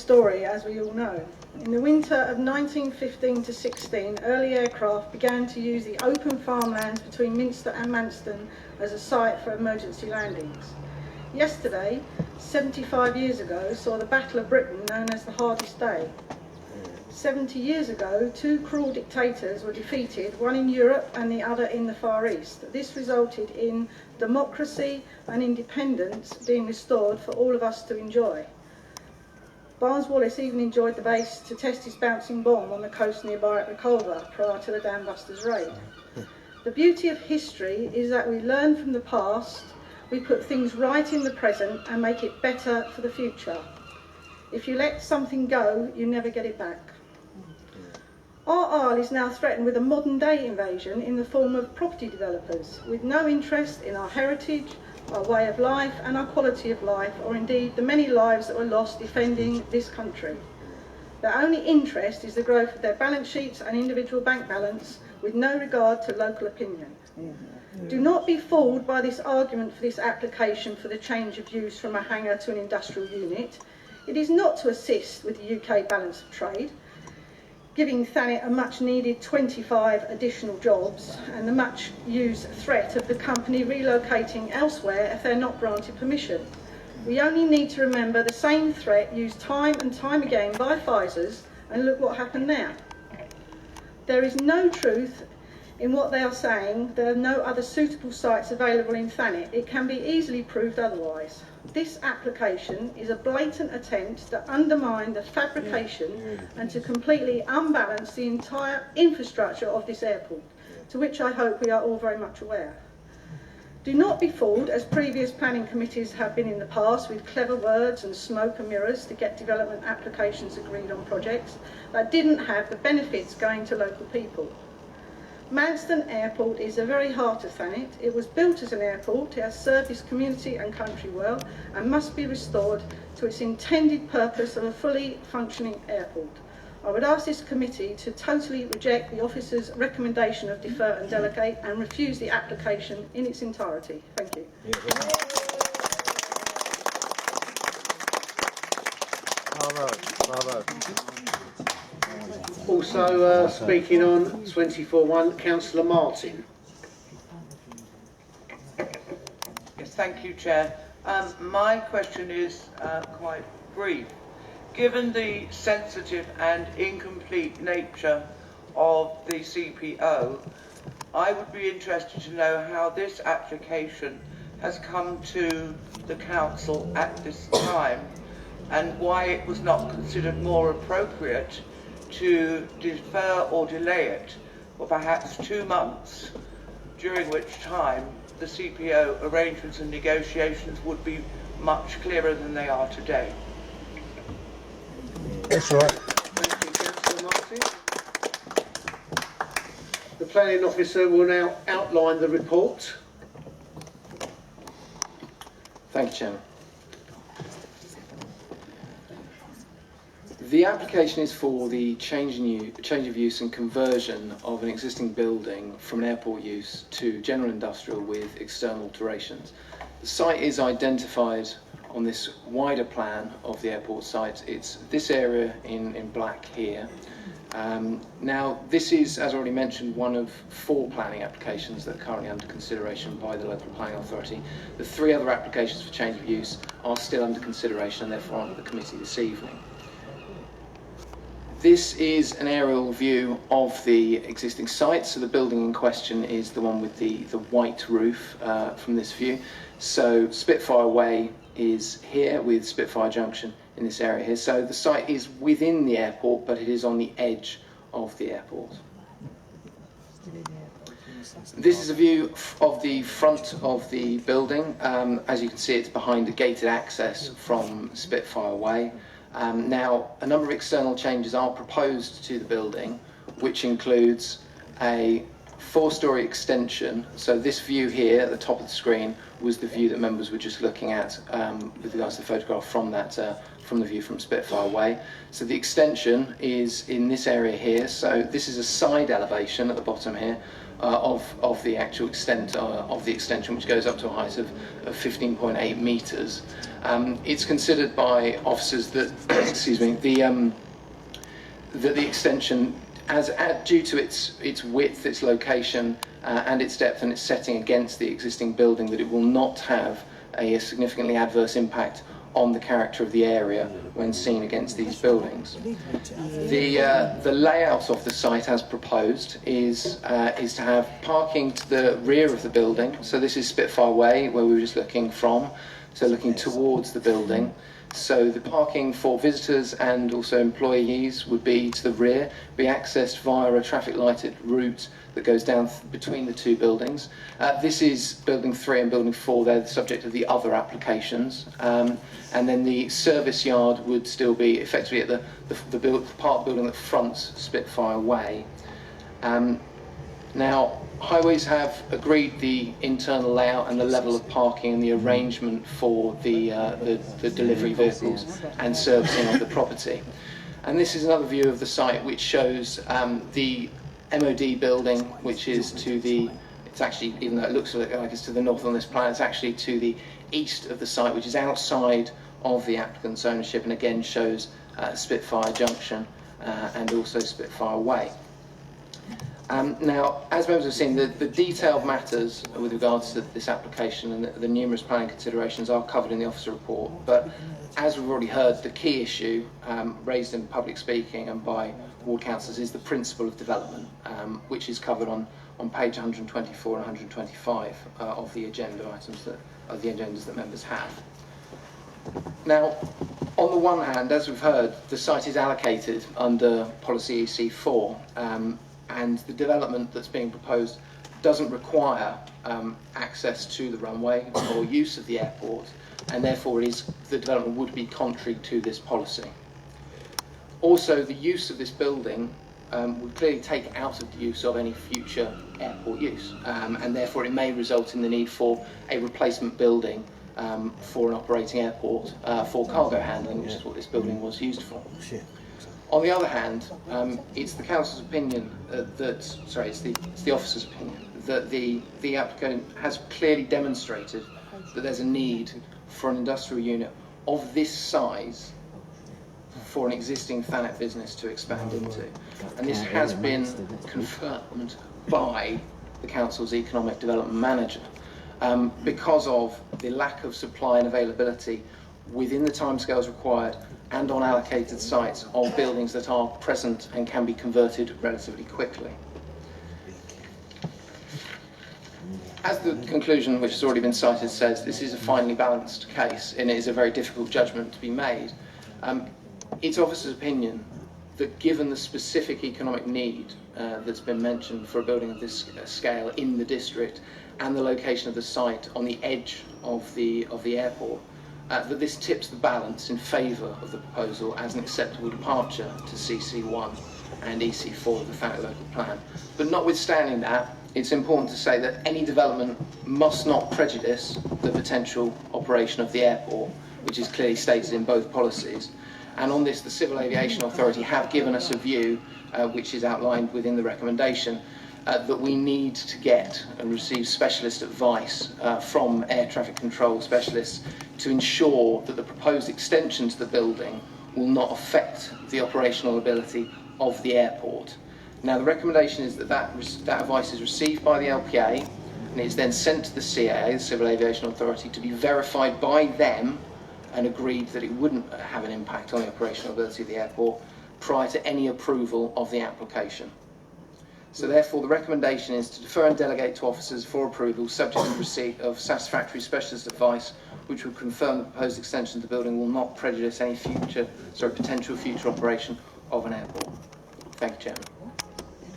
story, as we all know. In the winter of 1915 to 16, early aircraft began to use the open farmlands between Minster and Manston as a site for emergency landings. Yesterday, 75 years ago, saw the Battle of Britain, known as the Hardest Day. 70 years ago, two cruel dictators were defeated, one in Europe and the other in the Far East. This resulted in democracy and independence being restored for all of us to enjoy. Barnes-Wallis even enjoyed the base to test his bouncing bomb on the coast nearby at Reculver prior to the Dam Busters raid. The beauty of history is that we learn from the past, we put things right in the present and make it better for the future. If you let something go, you never get it back. Our Isle is now threatened with a modern-day invasion in the form of property developers with no interest in our heritage, our way of life and our quality of life, or indeed the many lives that were lost defending this country. Their only interest is the growth of their balance sheets and individual bank balance with no regard to local opinion. Do not be fooled by this argument for this application for the change of use from a hangar to an industrial unit. It is not to assist with the UK balance of trade, giving Thanet a much needed 25 additional jobs and the much used threat of the company relocating elsewhere if they're not granted permission. We only need to remember the same threat used time and time again by Pfizer's, and look what happened now. There is no truth in what they are saying. There are no other suitable sites available in Thanet. It can be easily proved otherwise. This application is a blatant attempt to undermine the fabrication and to completely unbalance the entire infrastructure of this airport, to which I hope we are all very much aware. Do not be fooled, as previous planning committees have been in the past, with clever words and smoke and mirrors to get development applications agreed on projects that didn't have the benefits going to local people. Manston Airport is the very heart of Thanet. It was built as an airport. It has served its community and country well and must be restored to its intended purpose of a fully functioning airport. I would ask this committee to totally reject the officer's recommendation of defer and delegate and refuse the application in its entirety. Thank you. Bravo. Also speaking on 24-1, Councillor Martin. Yes, thank you, Chair. My question is quite brief. Given the sensitive and incomplete nature of the CPO, I would be interested to know how this application has come to the Council at this time and why it was not considered more appropriate to defer or delay it for perhaps 2 months, during which time the CPO arrangements and negotiations would be much clearer than they are today. That's right. Thank you, Councillor Martin. The planning officer will now outline the report. Thank you, Chairman. The application is for the change of use and conversion of an existing building from an airport use to general industrial with external alterations. The site is identified on this wider plan of the airport site. It's this area in black here. Now, this is, as already mentioned, one of 4 planning applications that are currently under consideration by the local planning authority. The 3 other applications for change of use are still under consideration and therefore under the committee this evening. This is an aerial view of the existing site. So the building in question is the one with the white roof from this view. So Spitfire Way is here with Spitfire Junction in this area here. So the site is within the airport, but it is on the edge of the airport. This is a view of the front of the building. As you can see, it's behind the gated access from Spitfire Way. Now, a number of external changes are proposed to the building, which includes a 4-storey extension. So this view here at the top of the screen was the view that members were just looking at with regards to the photograph from that from the view from Spitfire Way. So the extension is in this area here. So this is a side elevation at the bottom here of the actual extent of the extension, which goes up to a height of 15.8 metres. It's considered by officers that excuse me, that the extension, due to its width, its location, and its depth and its setting against the existing building, that it will not have a significantly adverse impact on the character of the area when seen against these buildings. The layout of the site as proposed is to have parking to the rear of the building. So this is Spitfire Way, where we were just looking from, so looking towards the building. So the parking for visitors and also employees would be to the rear, be accessed via a traffic lighted route that goes down between the two buildings. This is building 3 and building 4, they're the subject of the other applications. And then the service yard would still be effectively at the part of the building that fronts Spitfire Way. Now, Highways have agreed the internal layout and the level of parking and the arrangement for the delivery vehicles and servicing of the property. And this is another view of the site which shows the MOD building, which is to the, it's actually, even though it looks like it's to the north on this plan, it's actually to the east of the site, which is outside of the applicant's ownership, and again shows Spitfire Junction and also Spitfire Way. Now, as members have seen, the detailed matters with regards to this application and the numerous planning considerations are covered in the officer report, but as we've already heard, the key issue raised in public speaking and by ward councillors is the principle of development, which is covered on page 124 and 125 of the agenda items of the agendas that members have. Now, on the one hand, as we've heard, the site is allocated under policy EC4, and the development that's being proposed doesn't require access to the runway or use of the airport, and therefore the development would be contrary to this policy. Also, the use of this building would clearly take out of the use of any future airport use, and therefore it may result in the need for a replacement building for an operating airport for cargo handling, which is what this building was used for. On the other hand, it's the council's opinion it's the officer's opinion that the applicant has clearly demonstrated that there's a need for an industrial unit of this size for an existing Thanet business to expand into. And this has been confirmed by the council's economic development manager because of the lack of supply and availability within the timescales required and on allocated sites of buildings that are present and can be converted relatively quickly. As the conclusion, which has already been cited, says, this is a finely balanced case and it is a very difficult judgment to be made. It's officer's opinion that given the specific economic need that's been mentioned for a building of this scale in the district and the location of the site on the edge of the airport, that this tips the balance in favour of the proposal as an acceptable departure to CC1 and EC4 of the Thanet local plan. But notwithstanding that, it's important to say that any development must not prejudice the potential operation of the airport, which is clearly stated in both policies. And on this, the Civil Aviation Authority have given us a view, which is outlined within the recommendation, that we need to get and receive specialist advice from air traffic control specialists to ensure that the proposed extension to the building will not affect the operational ability of the airport. Now, the recommendation is that advice is received by the LPA and is then sent to the CAA, the Civil Aviation Authority, to be verified by them and agreed that it wouldn't have an impact on the operational ability of the airport prior to any approval of the application. So therefore, the recommendation is to defer and delegate to officers for approval subject to receipt of satisfactory specialist advice which will confirm the proposed extension to the building will not prejudice any potential future operation of an airport. Thank you, Chairman.